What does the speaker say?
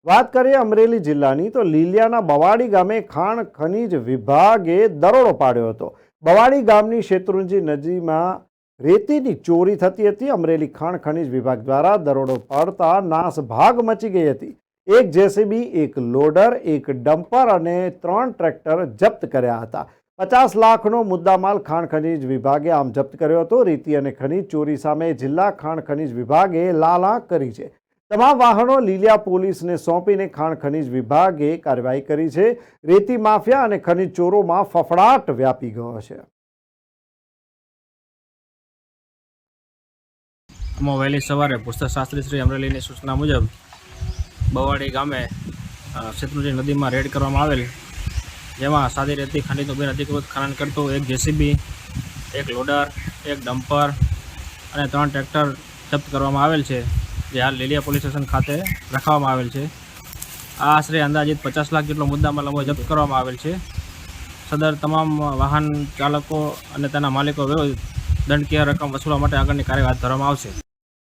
વાત કરીએ અમરેલી જિલ્લાની તો લીલિયાના બવાડી ગામે ખાણ ખનીજ વિભાગે દરોડો પાડ્યો હતો। બવાડી ગામની શેત્રુંજી નદીમાં રેતીની ચોરી થતી હતી। અમરેલી ખાણ ખનીજ વિભાગ દ્વારા દરોડો પાડતા નાસભાગ મચી ગઈ હતી। એક જેસીબી, એક લોડર, એક ડમ્પર અને 3 ટ્રેક્ટર જપ્ત કર્યા હતા। 50 લાખનો મુદ્દામાલ ખાણ ખનીજ વિભાગે આમ જપ્ત કર્યો હતો। રેતી અને ખનીજ ચોરી સામે જિલ્લા ખાણ ખનીજ વિભાગે લાલા કરી છે। તમામ વાહનો લીલિયા પોલીસને સોંપીને ખાણ ખનીજ વિભાગે કાર્યવાહી કરી છે। રેતી માફિયા અને ખનીજ ચોરોમાં ફફડાટ વ્યાપી ગયો છે। વહેલી સવારે પુસ્તક શાસ્ત્રી શ્રી અમરેલીની સૂચના મુજબ બવાડી ગામે શેત્રુંજી નદીમાં રેડ કરવામાં આવેલ, જેમાં સાદી રેતી ખનીજનું બિનઅધિકૃત ખનન કરતું એક જેસીબી, એક લોડર, એક ડમ્પર અને 3 ટ્રેક્ટર જપ્ત કરવામાં આવેલ છે, જે હાલ લીલિયા પોલીસ સ્ટેશન ખાતે રખાવવામાં આવેલ છે। આ આશરે અંદાજિત 50 લાખ જેટલો મુદ્દામાલ અમો જપ્ત કરવામાં આવેલ છે। સદર તમામ વાહન ચાલકો અને તેના માલિકો વિરુદ્ધ દંડકીય રકમ વસૂલવા માટે આગળની કાર્યવાહી હાથ ધરવામાં આવશે।